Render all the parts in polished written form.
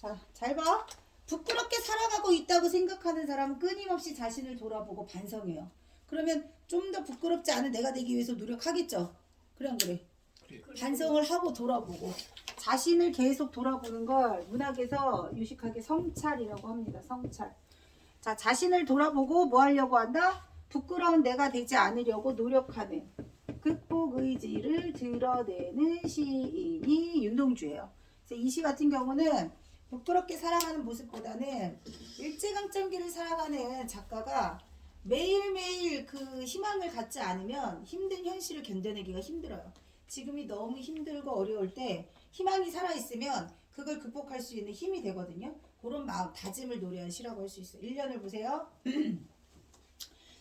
자, 잘 봐. 부끄럽게 살아가고 있다고 생각하는 사람은 끊임없이 자신을 돌아보고 반성해요. 그러면 좀 더 부끄럽지 않은 내가 되기 위해서 노력하겠죠. 그래 안 그래? 그래. 반성을 하고 돌아보고 자신을 계속 돌아보는 걸 문학에서 유식하게 성찰이라고 합니다. 성찰. 자, 자신을 돌아보고 뭐 하려고 한다? 부끄러운 내가 되지 않으려고 노력하는 극복 의지를 드러내는 시인이 윤동주예요. 그래서 이 시 같은 경우는 부끄럽게 살아가는 모습보다는 일제강점기를 살아가는 작가가 매일매일 그 희망을 갖지 않으면 힘든 현실을 견뎌내기가 힘들어요. 지금이 너무 힘들고 어려울 때 희망이 살아있으면 그걸 극복할 수 있는 힘이 되거든요. 그런 마음, 다짐을 노래한 시라고 할 수 있어요. 1년을 보세요.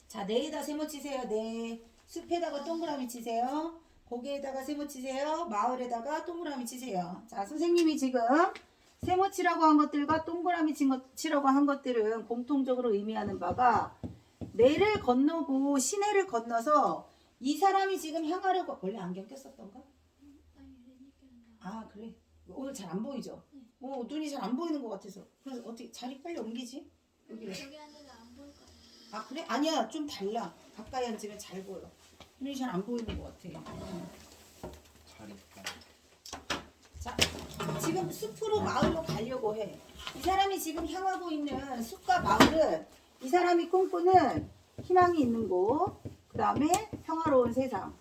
자, 네에다 세모 치세요. 네. 숲에다가 동그라미 치세요. 고개에다가 세모 치세요. 마을에다가 동그라미 치세요. 자, 선생님이 지금 세모 치라고 한 것들과 동그라미 치라고 한 것들은 공통적으로 의미하는 바가 내를 건너고 시내를 건너서 이 사람이 지금 향하려고 원래 안경 꼈었던가? 아, 그래. 오늘 잘 안 보이죠? 눈이 잘 안 보이는 것 같아서. 그래서 어떻게 자리 빨리 옮기지? 여기를. 여기 앉아서 안 보일 것 같아. 아, 그래? 아니야, 좀 달라. 가까이 앉으면 잘 보여. 눈이 잘 안 보이는 것 같아. 잘했다. 자, 지금 숲으로 마을로 가려고 해. 이 사람이 지금 향하고 있는 숲과 마을은 이 사람이 꿈꾸는 희망이 있는 곳, 그 다음에 평화로운 세상.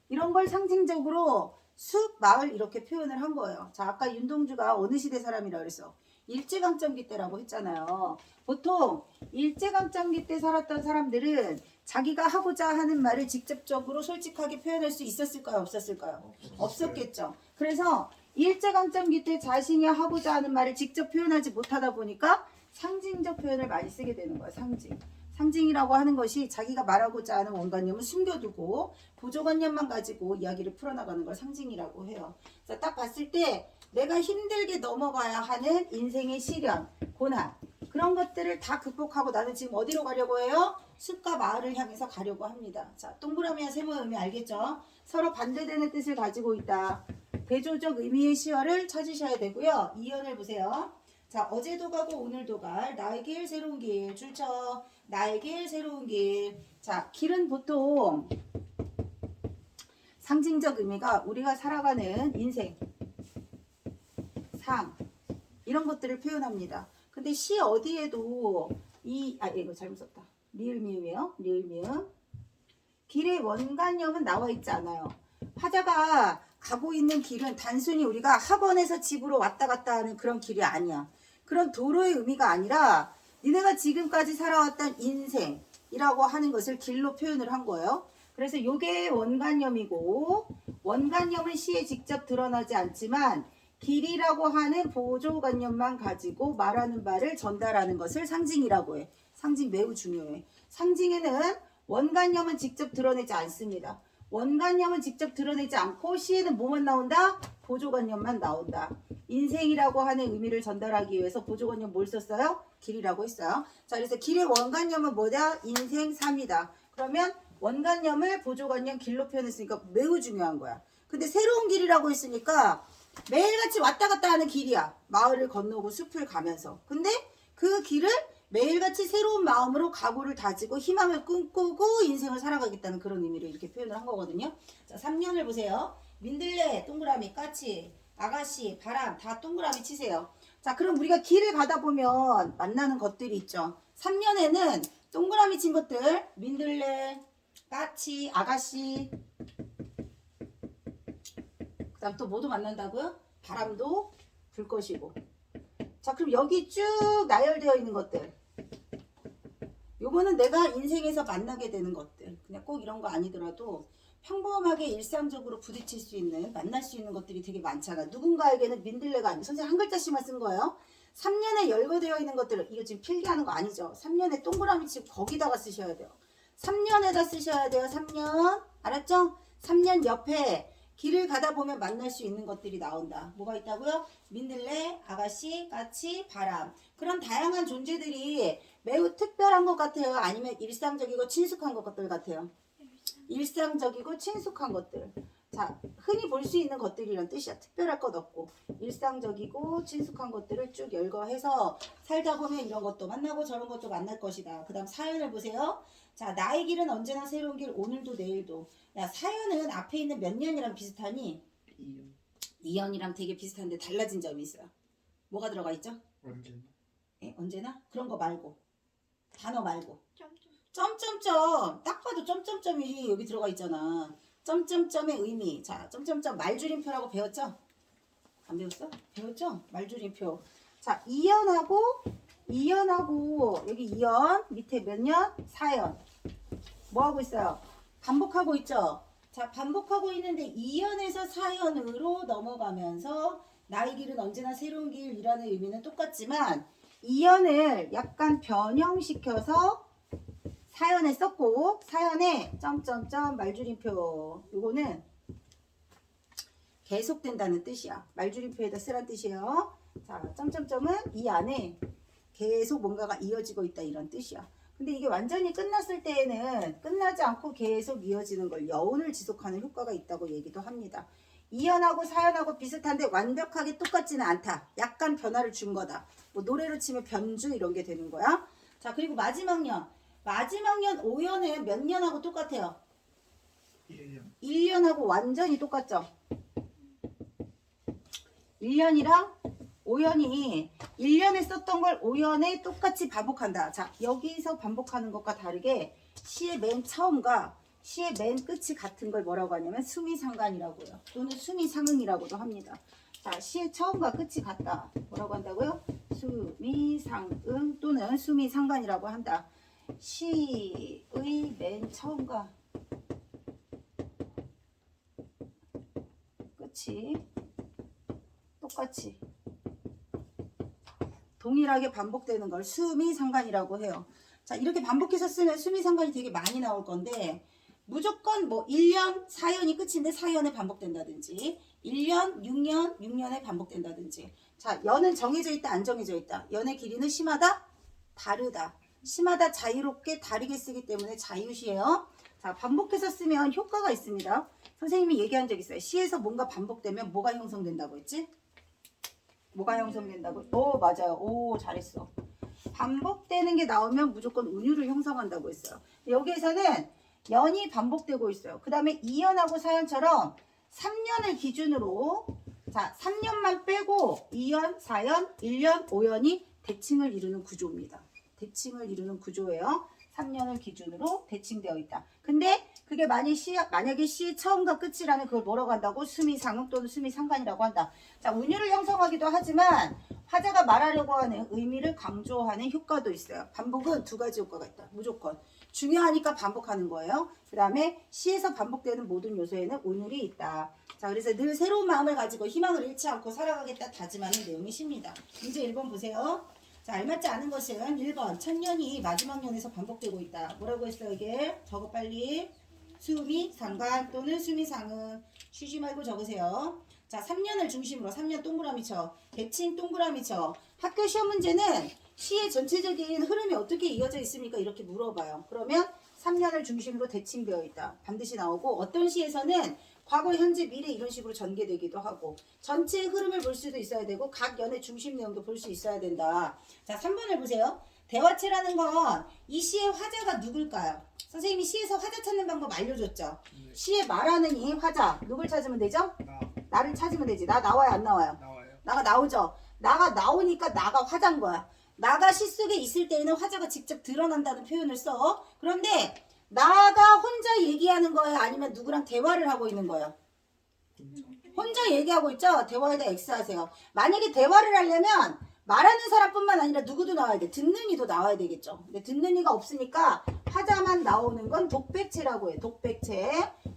이런 걸 상징적으로 숲, 마을 이렇게 표현을 한 거예요. 자, 아까 윤동주가 어느 시대 사람이라고 그랬어? 일제강점기 때라고 했잖아요. 보통 일제강점기 때 살았던 사람들은 자기가 하고자 하는 말을 직접적으로 솔직하게 표현할 수 있었을까요? 없었을까요? 없었겠죠. 그래서 일제강점기 때 자신이 하고자 하는 말을 직접 표현하지 못하다 보니까 상징적 표현을 많이 쓰게 되는 거예요. 상징. 상징이라고 하는 것이 자기가 말하고자 하는 원관념을 숨겨두고 보조관념만 가지고 이야기를 풀어나가는 걸 상징이라고 해요. 자, 딱 봤을 때 내가 힘들게 넘어가야 하는 인생의 시련, 고난 그런 것들을 다 극복하고 나는 지금 어디로 가려고 해요? 숲과 마을을 향해서 가려고 합니다. 자, 동그라미와 세모의 의미 알겠죠? 서로 반대되는 뜻을 가지고 있다. 대조적 의미의 시어를 찾으셔야 되고요. 이연을 보세요. 자, 어제도 가고 오늘도 갈 나의 길 새로운 길 줄쳐 나의 길 새로운 길. 자, 길은 보통 상징적 의미가 우리가 살아가는 인생, 삶 이런 것들을 표현합니다. 근데 시 어디에도 이거 잘못 썼다. 리을 미음이에요. 리을 미음. 길의 원관념은 나와 있지 않아요. 화자가 가고 있는 길은 단순히 우리가 학원에서 집으로 왔다 갔다 하는 그런 길이 아니야. 그런 도로의 의미가 아니라 니네가 지금까지 살아왔던 인생이라고 하는 것을 길로 표현을 한 거예요. 그래서 이게 원관념이고 원관념은 시에 직접 드러나지 않지만 길이라고 하는 보조관념만 가지고 말하는 바를 전달하는 것을 상징이라고 해. 상징 매우 중요해. 상징에는 원관념은 직접 드러내지 않습니다. 원관념은 직접 드러내지 않고 시에는 뭐만 나온다? 보조관념만 나온다. 인생이라고 하는 의미를 전달하기 위해서 보조관념 뭘 썼어요? 길이라고 했어요. 자, 그래서 길의 원관념은 뭐다? 인생, 삶이다. 그러면 원관념을 보조관념 길로 표현했으니까 매우 중요한 거야. 근데 새로운 길이라고 했으니까 매일같이 왔다 갔다 하는 길이야. 마을을 건너고 숲을 가면서. 근데 그 길을 매일같이 새로운 마음으로 각오를 다지고 희망을 꿈꾸고 인생을 살아가겠다는 그런 의미를 이렇게 표현을 한 거거든요. 자, 3년을 보세요. 민들레, 동그라미, 까치, 아가씨, 바람 다 동그라미 치세요. 자, 그럼 우리가 길을 가다 보면 만나는 것들이 있죠. 3년에는 동그라미 친 것들 민들레, 까치, 아가씨 그 다음 또 뭐도 만난다고요? 바람도 불 것이고. 자, 그럼 여기 쭉 나열되어 있는 것들 요거는 내가 인생에서 만나게 되는 것들. 그냥 꼭 이런 거 아니더라도 평범하게 일상적으로 부딪힐 수 있는 만날 수 있는 것들이 되게 많잖아. 누군가에게는 민들레가 아니고 선생님 한 글자씩만 쓴 거예요. 3년에 열거되어 있는 것들을 이거 지금 필기하는 거 아니죠. 3년에 동그라미 치고 거기다가 쓰셔야 돼요. 3년에다 쓰셔야 돼요. 3년 알았죠? 3년 옆에 길을 가다 보면 만날 수 있는 것들이 나온다. 뭐가 있다고요? 민들레, 아가씨, 까치, 바람. 그런 다양한 존재들이 매우 특별한 것 같아요? 아니면 일상적이고 친숙한 것들 같아요? 일상적이고 친숙한 것들. 자, 흔히 볼 수 있는 것들이란 뜻이야. 특별할 것 없고 일상적이고 친숙한 것들을 쭉 열거해서 살다 보면 이런 것도 만나고 저런 것도 만날 것이다. 그 다음 사연을 보세요. 자, 나의 길은 언제나 새로운 길, 오늘도 내일도. 야, 사연은 앞에 있는 몇 년이랑 비슷하니? 2년. 2년이랑 되게 비슷한데 달라진 점이 있어요. 뭐가 들어가 있죠? 언제나. 예, 언제나? 그런 거 말고. 단어 말고. 점점점. 딱 봐도 점점점이 여기 들어가 있잖아. 점점점의 의미. 자, 점점점 말줄임표라고 배웠죠? 안 배웠어? 배웠죠? 말줄임표. 자, 이연하고 여기 이연 밑에 몇 년? 4연. 뭐 하고 있어요? 반복하고 있죠? 자, 반복하고 있는데 이연에서 4연으로 넘어가면서 나의 길은 언제나 새로운 길이라는 의미는 똑같지만 이연을 약간 변형시켜서 사연에 썼고 사연에 점점점 말줄임표 요거는 계속된다는 뜻이야. 말줄임표에다 쓰란 뜻이에요. 자, 점점점은 이 안에 계속 뭔가가 이어지고 있다 이런 뜻이야. 근데 이게 완전히 끝났을 때에는 끝나지 않고 계속 이어지는 걸 여운을 지속하는 효과가 있다고 얘기도 합니다. 이연하고 사연하고 비슷한데 완벽하게 똑같지는 않다. 약간 변화를 준 거다. 뭐 노래로 치면 변주 이런 게 되는 거야. 자, 그리고 마지막 년 5연은 몇 년하고 똑같아요? 1년. 1년하고 완전히 똑같죠? 1년이랑 5연이 1년에 썼던 걸 5연에 똑같이 반복한다. 자, 여기서 반복하는 것과 다르게 시의 맨 처음과 시의 맨 끝이 같은 걸 뭐라고 하냐면 수미상관이라고요. 또는 수미상응이라고도 합니다. 자, 시의 처음과 끝이 같다. 뭐라고 한다고요? 수미상응 또는 수미상관이라고 한다. 시의 맨 처음과 끝이 똑같이 동일하게 반복되는 걸 수미상관이라고 해요. 자, 이렇게 반복해서 쓰면 수미상관이 되게 많이 나올 건데 무조건 뭐 1년 4연이 끝인데 4연에 반복된다든지 1년 6년 6년에 반복된다든지. 자, 연은 정해져 있다 안 정해져 있다. 연의 길이는 심하다 다르다. 심하다 자유롭게 다르게 쓰기 때문에 자유시예요. 자, 반복해서 쓰면 효과가 있습니다. 선생님이 얘기한 적 있어요. 시에서 뭔가 반복되면 뭐가 형성된다고 했지? 뭐가 형성된다고? 오, 맞아요. 오, 잘했어. 반복되는 게 나오면 무조건 운율을 형성한다고 했어요. 여기에서는 연이 반복되고 있어요. 그 다음에 2연하고 4연처럼 3년을 기준으로 자, 3년만 빼고 2연, 4연, 1년, 5연이 대칭을 이루는 구조입니다. 대칭을 이루는 구조예요. 3년을 기준으로 대칭되어 있다. 근데 그게 만약에 시의 처음과 끝이라는 그걸 뭐라고 한다고? 수미상응 또는 수미상관이라고 한다. 자, 운율을 형성하기도 하지만 화자가 말하려고 하는 의미를 강조하는 효과도 있어요. 반복은 두 가지 효과가 있다. 무조건. 중요하니까 반복하는 거예요. 그 다음에 시에서 반복되는 모든 요소에는 운율이 있다. 자, 그래서 늘 새로운 마음을 가지고 희망을 잃지 않고 살아가겠다 다짐하는 내용이 시입니다. 문제 1번 보세요. 자, 알맞지 않은 것은 1번 천년이 마지막 년에서 반복되고 있다. 뭐라고 했어요 이게? 적어 빨리. 수미상관 또는 수미상응. 쉬지 말고 적으세요. 자, 3년을 중심으로 3년 동그라미 쳐. 대칭 동그라미 쳐. 학교 시험 문제는 시의 전체적인 흐름이 어떻게 이어져 있습니까? 이렇게 물어봐요. 그러면 3년을 중심으로 대칭되어 있다. 반드시 나오고 어떤 시에서는 과거, 현재, 미래 이런 식으로 전개되기도 하고 전체의 흐름을 볼 수도 있어야 되고 각 연의 중심 내용도 볼 수 있어야 된다. 자, 3번을 보세요. 대화체라는 건 이 시의 화자가 누굴까요? 선생님이 시에서 화자 찾는 방법 알려줬죠? 네. 시에 말하는 이 화자 누굴 찾으면 되죠? 나를 찾으면 되지. 나 나와요 안 나와요? 나와요. 나가 나오죠? 나가 나오니까 나가 화자인 거야. 나가 시 속에 있을 때에는 화자가 직접 드러난다는 표현을 써. 그런데 나가 혼자 얘기하는 거예요? 아니면 누구랑 대화를 하고 있는 거예요? 혼자 얘기하고 있죠? 대화에다 X 하세요. 만약에 대화를 하려면 말하는 사람뿐만 아니라 누구도 나와야 돼. 듣는 이도 나와야 되겠죠. 근데 듣는 이가 없으니까 화자만 나오는 건 독백체라고 해요. 독백체.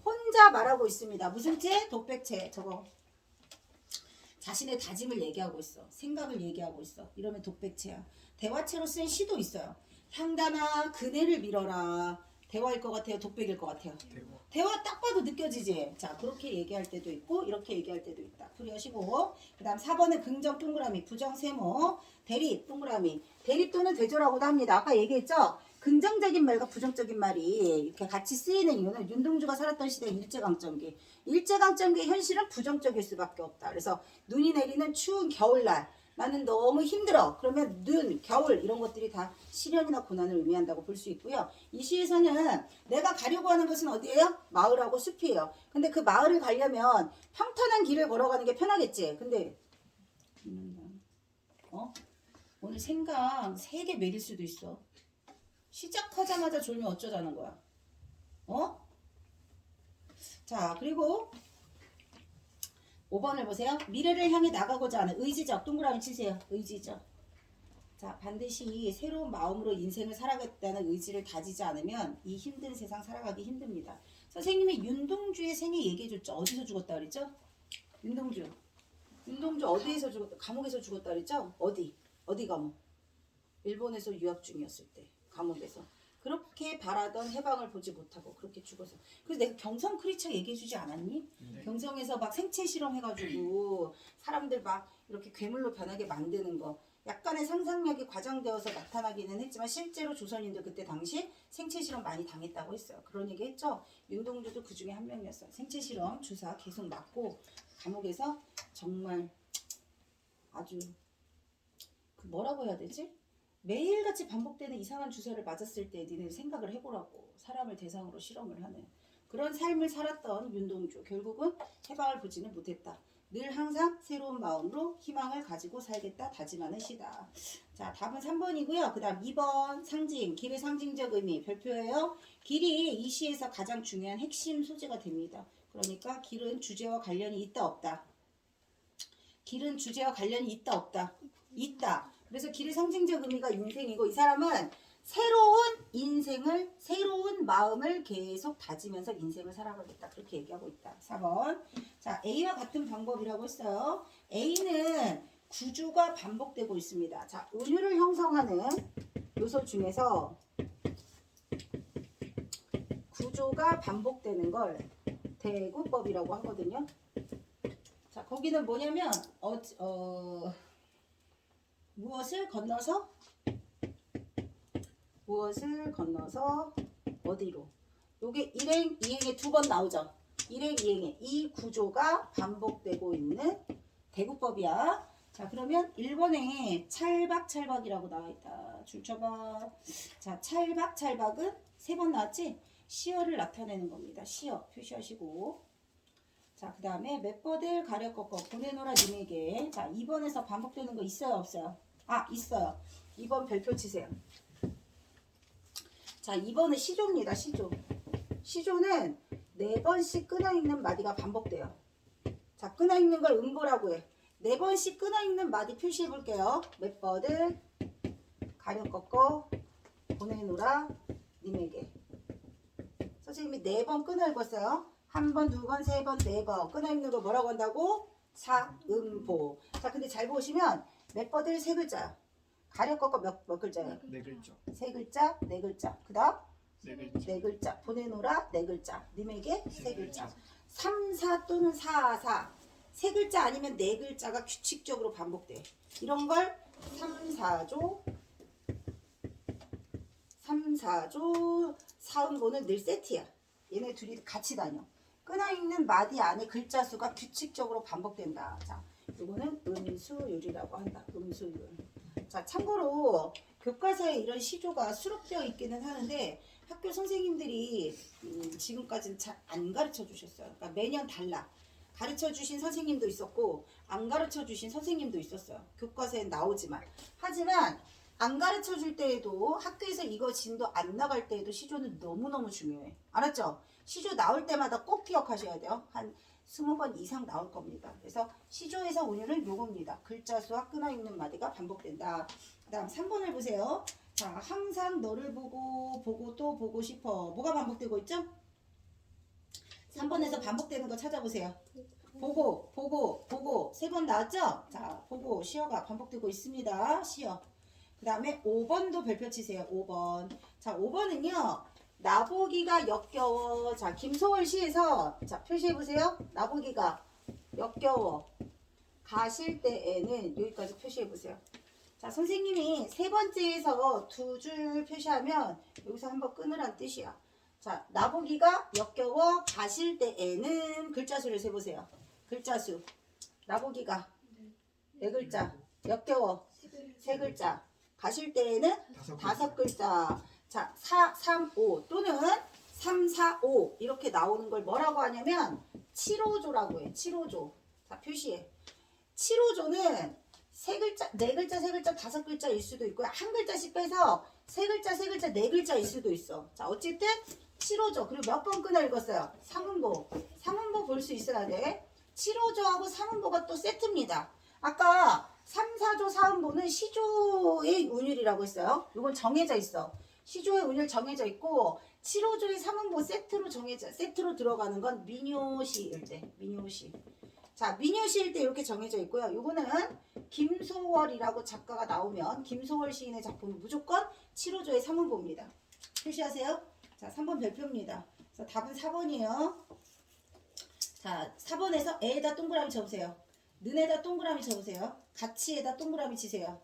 혼자 말하고 있습니다. 무슨 체? 독백체. 저거. 자신의 다짐을 얘기하고 있어. 생각을 얘기하고 있어. 이러면 독백체야. 대화체로 쓴 시도 있어요. 향단아 그네를 밀어라. 대화일 것 같아요? 독백일 것 같아요? 대화 딱 봐도 느껴지지? 자, 그렇게 얘기할 때도 있고 이렇게 얘기할 때도 있다. 풀이하시고 그 다음 4번은 긍정 동그라미, 부정 세모, 대립 동그라미. 대립 또는 대조라고도 합니다. 아까 얘기했죠? 긍정적인 말과 부정적인 말이 이렇게 같이 쓰이는 이유는 윤동주가 살았던 시대 일제강점기. 일제강점기의 현실은 부정적일 수밖에 없다. 그래서 눈이 내리는 추운 겨울날 나는 너무 힘들어. 그러면 눈, 겨울 이런 것들이 다 시련이나 고난을 의미한다고 볼 수 있고요. 이 시에서는 내가 가려고 하는 것은 어디예요? 마을하고 숲이에요. 근데 그 마을을 가려면 평탄한 길을 걸어가는 게 편하겠지. 근데 오늘 생강 3개 먹일 수도 있어. 시작하자마자 졸면 어쩌자는 거야. 자, 그리고 5번을 보세요. 미래를 향해 나가고자 하는 의지적. 동그라미 치세요. 의지적. 자, 반드시 새로운 마음으로 인생을 살아가겠다는 의지를 다지지 않으면 이 힘든 세상 살아가기 힘듭니다. 선생님이 윤동주의 생애 얘기해줬죠. 어디서 죽었다 그랬죠? 윤동주 어디에서 죽었다? 감옥에서 죽었다 그랬죠? 어디 감옥? 일본에서 유학 중이었을 때 감옥에서 그렇게 바라던 해방을 보지 못하고 그렇게 죽어서. 그래서 내가 경성 크리처 얘기해주지 않았니? 네. 경성에서 막 생체 실험해가지고 사람들 막 이렇게 괴물로 변하게 만드는 거. 약간의 상상력이 과장되어서 나타나기는 했지만 실제로 조선인들 그때 당시 생체 실험 많이 당했다고 했어요. 그런 얘기 했죠. 윤동주도 그 중에 한 명이었어요. 생체 실험 주사 계속 맞고 감옥에서 정말 아주 그 뭐라고 해야 되지? 매일같이 반복되는 이상한 주사를 맞았을 때 니네 생각을 해보라고. 사람을 대상으로 실험을 하는 그런 삶을 살았던 윤동주. 결국은 해방을 보지는 못했다. 늘 항상 새로운 마음으로 희망을 가지고 살겠다 다짐하는 시다. 자, 답은 3번이고요. 그 다음 2번 상징. 길의 상징적 의미 별표예요. 길이 이 시에서 가장 중요한 핵심 소재가 됩니다. 그러니까 길은 주제와 관련이 있다 없다. 길은 주제와 관련이 있다 없다. 있다. 그래서 길의 상징적 의미가 인생이고 이 사람은 새로운 마음을 계속 다지면서 인생을 살아가겠다. 그렇게 얘기하고 있다. 4번. 자, A와 같은 방법이라고 했어요. A는 구조가 반복되고 있습니다. 자, 은유를 형성하는 요소 중에서 구조가 반복되는 걸 대구법이라고 하거든요. 자, 거기는 뭐냐면 무엇을 건너서 어디로? 요게 일행, 이행에 2번 나오죠. 일행, 이행에 이 구조가 반복되고 있는 대구법이야. 자, 그러면 1번에 찰박찰박이라고 나와있다. 줄 쳐봐. 자, 찰박찰박은 3번 나왔지? 시어를 나타내는 겁니다. 시어 표시하시고. 자, 그 다음에 맷버들 가려 꺾어 보내노라 님에게. 자, 2번에서 반복되는 거 있어요 없어요? 아, 있어요. 2번 별표 치세요. 자, 2번은 시조입니다. 시조는 4번씩 끊어있는 마디가 반복돼요. 자, 끊어있는 걸 음보라고 해. 4번씩 끊어있는 마디 표시해 볼게요. 맷버들 가려 꺾어 보내노라 님에게. 선생님이 4번 끊어 읽었어요. 1번, 2번, 3번, 4번 끊어있는 거 뭐라고 한다고? 사음보. 자, 근데 잘 보시면 맷버들 3글자야. 가려 꺾어 몇 글자예요? 4글자. 3글자, 4글자. 그 다음 4글자. 4글자. 보내노라 4글자. 님에게 3글자. 3, 4 또는 4, 4. 3글자 아니면 4글자가 규칙적으로 반복돼. 이런 걸 3, 4조 사음보는 늘 세트야. 얘네 둘이 같이 다녀. 끊어있는 마디 안에 글자 수가 규칙적으로 반복된다. 자, 이거는 음수율이라고 한다. 음수율. 자, 참고로 교과서에 이런 시조가 수록되어 있기는 하는데 학교 선생님들이 지금까지는 잘 안 가르쳐 주셨어요. 그러니까 매년 달라. 가르쳐 주신 선생님도 있었고 안 가르쳐 주신 선생님도 있었어요. 교과서에 나오지만. 하지만 안 가르쳐 줄 때에도 학교에서 이거 진도 안 나갈 때에도 시조는 너무너무 중요해. 알았죠? 시조 나올 때마다 꼭 기억하셔야 돼요. 한 20번 이상 나올 겁니다. 그래서 시조에서 운율은 요겁니다. 글자 수와 끊어있는 마디가 반복된다. 그 다음 3번을 보세요. 자, 항상 너를 보고 또 보고 싶어. 뭐가 반복되고 있죠? 3번에서 반복되는 거 찾아보세요. 보고 3번 나왔죠? 자, 보고 시어가 반복되고 있습니다. 시어. 그 다음에 5번도 별표 치세요. 5번. 자, 5번은요. 나보기가 역겨워. 자, 김소월 시에서 자, 표시해 보세요. 나보기가 역겨워. 가실 때에는 여기까지 표시해 보세요. 자, 선생님이 세 번째에서 두 줄 표시하면 여기서 한번 끊으란 뜻이야. 자, 나보기가 역겨워 가실 때에는 글자 수를 세보세요. 글자 수. 나보기가 네 글자. 역겨워 세 글자. 가실 때에는 다섯 글자. 자, 4, 3, 5 또는 3, 4, 5 이렇게 나오는 걸 뭐라고 하냐면 7호조라고 해. 7호조. 자, 표시해. 7호조는 세 글자, 네 글자, 세 글자, 다섯 글자일 수도 있고요. 한 글자씩 빼서 세 글자, 세 글자, 네 글자일 수도 있어. 자, 어쨌든 7호조. 그리고 몇 번 끊어 읽었어요? 삼음보. 삼음보 볼 수 있어야 돼. 7호조하고 삼음보가 또 세트입니다. 아까 3, 4조, 4음보는 시조의 운율이라고 했어요. 이건 정해져 있어. 시조의 운율 정해져 있고 7호조의 삼음보 세트로 들어가는 건 민요시일 때. 민요시. 자, 민요시일 때 이렇게 정해져 있고요. 요거는 김소월이라고 작가가 나오면 김소월 시인의 작품은 무조건 7호조의 삼음보입니다. 표시하세요. 자, 3번 별표입니다. 그래서 답은 4번이에요. 자, 4번에서 애에다 동그라미 쳐보세요. 는에다 동그라미 쳐보세요. 가치에다 동그라미 치세요.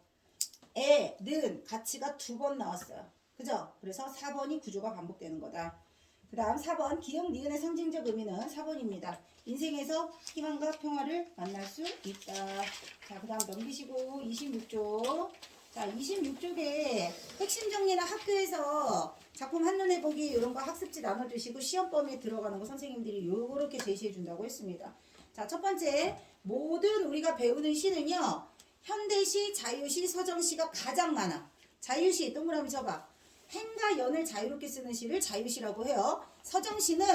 애, 는, 가치가 두 번 나왔어요. 그죠? 그래서 4번이 구조가 반복되는 거다. 그 다음 4번 기역, 니은의 상징적 의미는 4번입니다. 인생에서 희망과 평화를 만날 수 있다. 자, 그 다음 넘기시고 26쪽. 자, 26쪽에 핵심 정리나 학교에서 작품 한눈에 보기 이런 거 학습지 나눠주시고 시험 범위에 들어가는 거 선생님들이 요렇게 제시해 준다고 했습니다. 자, 첫 번째, 모든 우리가 배우는 시는요, 현대시, 자유시, 서정시가 가장 많아. 자유시, 동그라미 쳐봐. 행과 연을 자유롭게 쓰는 시를 자유시라고 해요. 서정시는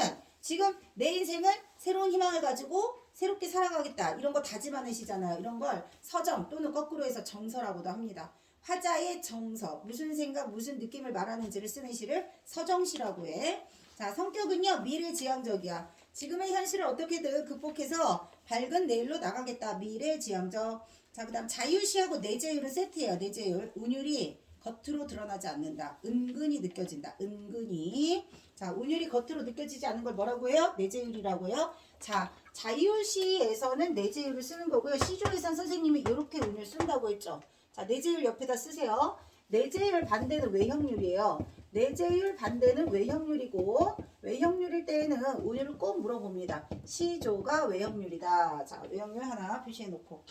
지금 내 인생을 새로운 희망을 가지고 새롭게 살아가겠다. 이런 거 다짐하는 시잖아요. 이런 걸 서정 또는 거꾸로 해서 정서라고도 합니다. 화자의 정서, 무슨 생각, 무슨 느낌을 말하는지를 쓰는 시를 서정시라고 해. 자, 성격은요, 미래지향적이야. 지금의 현실을 어떻게든 극복해서 밝은 내일로 나가겠다. 미래지향적. 자, 그 다음 자유시하고 내재율은 세트예요. 내재율. 운율이 겉으로 드러나지 않는다. 은근히 느껴진다. 은근히. 자, 운율이 겉으로 느껴지지 않는 걸 뭐라고 해요? 내재율이라고 해요. 자, 자유시에서는 내재율을 쓰는 거고요. 시조에선 선생님이 이렇게 운율 쓴다고 했죠. 자, 내재율 옆에다 쓰세요. 내재율 반대는 외형률이에요. 내재율 반대는 외형률이고 외형률일 때에는 운율을 꼭 물어봅니다. 시조가 외형률이다. 자, 외형률 하나 표시해 놓고.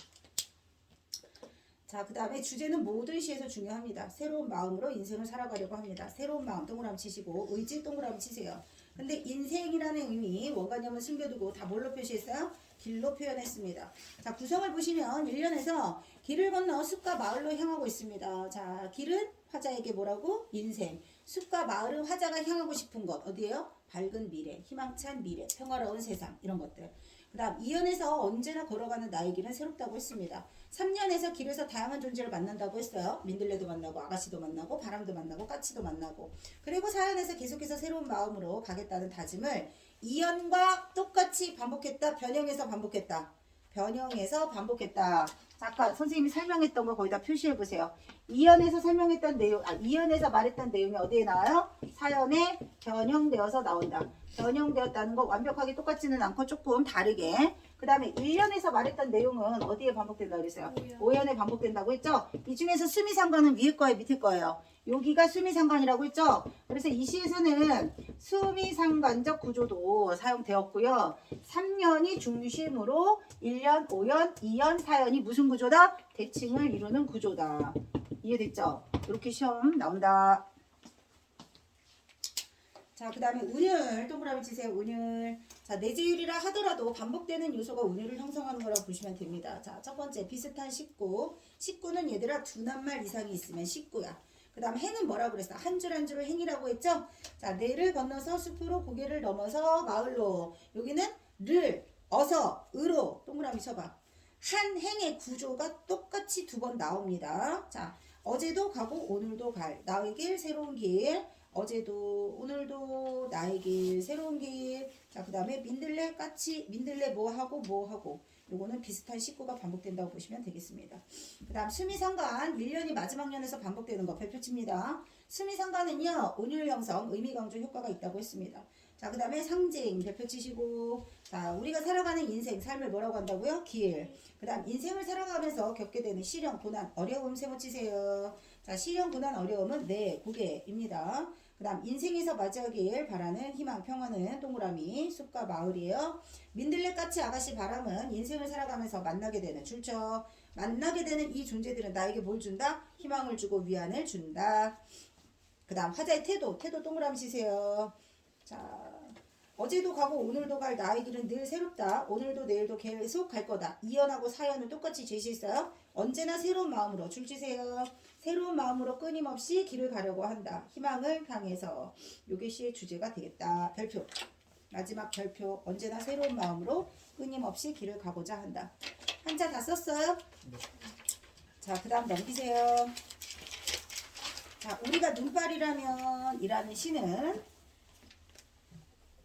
자, 그 다음에 주제는 모든 시에서 중요합니다. 새로운 마음으로 인생을 살아가려고 합니다. 새로운 마음 동그라미 치시고 의지 동그라미 치세요. 근데 인생이라는 의미 원관념을 숨겨두고 다 뭘로 표시했어요? 길로 표현했습니다. 자, 구성을 보시면 1년에서 길을 건너 숲과 마을로 향하고 있습니다. 자, 길은 화자에게 뭐라고? 인생. 숲과 마을은 화자가 향하고 싶은 것. 어디예요? 밝은 미래, 희망찬 미래, 평화로운 세상 이런 것들. 그 다음 2년에서 언제나 걸어가는 나의 길은 새롭다고 했습니다. 3년에서 길에서 다양한 존재를 만난다고 했어요. 민들레도 만나고 아가씨도 만나고 바람도 만나고 까치도 만나고. 그리고 4년에서 계속해서 새로운 마음으로 가겠다는 다짐을 2년과 똑같이 반복했다. 변형해서 반복했다. 변형해서 반복했다. 아까 선생님이 설명했던 거 거기다 표시해 보세요. 2연에서 설명했던 내용, 2연에서 말했던 내용이 어디에 나와요? 4연에 변형되어서 나온다. 변형되었다는 거 완벽하게 똑같지는 않고 조금 다르게. 그 다음에 1년에서 말했던 내용은 어디에 반복된다 그랬어요? 5연에 반복된다고 했죠? 이 중에서 수미상관은 위에 거예요, 밑에 거예요? 여기가 수미상관이라고 했죠? 그래서 이 시에서는 수미상관적 구조도 사용되었고요. 3년이 중심으로 1년, 5연, 2연, 4연이 무슨 구조다? 대칭을 이루는 구조다. 이해됐죠? 이렇게 시험 나온다. 자, 그 다음에 운율 동그라미 치세요. 운율. 자, 내재율이라 하더라도 반복되는 요소가 운율을 형성하는 거라고 보시면 됩니다. 자, 첫 번째 비슷한 식구. 식구는 얘들아 두 낱말 이상이 있으면 식구야. 그 다음 행은 뭐라고 그랬어? 한 줄 한 줄을 행이라고 했죠? 자, 내를 건너서 숲으로 고개를 넘어서 마을로. 여기는 를, 어서, 으로 동그라미 쳐봐. 한 행의 구조가 똑같이 두 번 나옵니다. 자, 어제도 가고 오늘도 갈. 나의 길, 새로운 길. 어제도 오늘도 나의 길, 새로운 길. 자, 그 다음에 민들레, 까치, 민들레 뭐하고 뭐하고. 요거는 비슷한 식구가 반복된다고 보시면 되겠습니다. 그 다음 수미상관 1년이 마지막 년에서 반복되는 거 별표칩니다. 수미상관은요 운율 형성, 의미 강조 효과가 있다고 했습니다. 자, 그 다음에 상징 별표 치시고, 자, 우리가 살아가는 인생, 삶을 뭐라고 한다고요? 길. 그 다음 인생을 살아가면서 겪게 되는 시련, 고난, 어려움 세모 치세요. 자, 시련, 고난, 어려움은 네, 고개입니다. 그 다음 인생에서 맞이하길 바라는 희망, 평화는 동그라미, 숲과 마을이에요. 민들레같이 아가씨 바람은 인생을 살아가면서 만나게 되는 출처. 만나게 되는 이 존재들은 나에게 뭘 준다? 희망을 주고 위안을 준다. 그 다음 화자의 태도 동그라미 치세요. 자, 어제도 가고 오늘도 갈 나의 길은 늘 새롭다. 오늘도 내일도 계속 갈 거다. 이연하고 사연은 똑같이 제시했어요. 언제나 새로운 마음으로 줄지세요. 새로운 마음으로 끊임없이 길을 가려고 한다. 희망을 향해서. 요게 시의 주제가 되겠다. 별표. 마지막 별표. 언제나 새로운 마음으로 끊임없이 길을 가고자 한다. 한자 다 썼어요? 자, 그 다음 넘기세요. 자, 우리가 눈발이라면 이라는 시는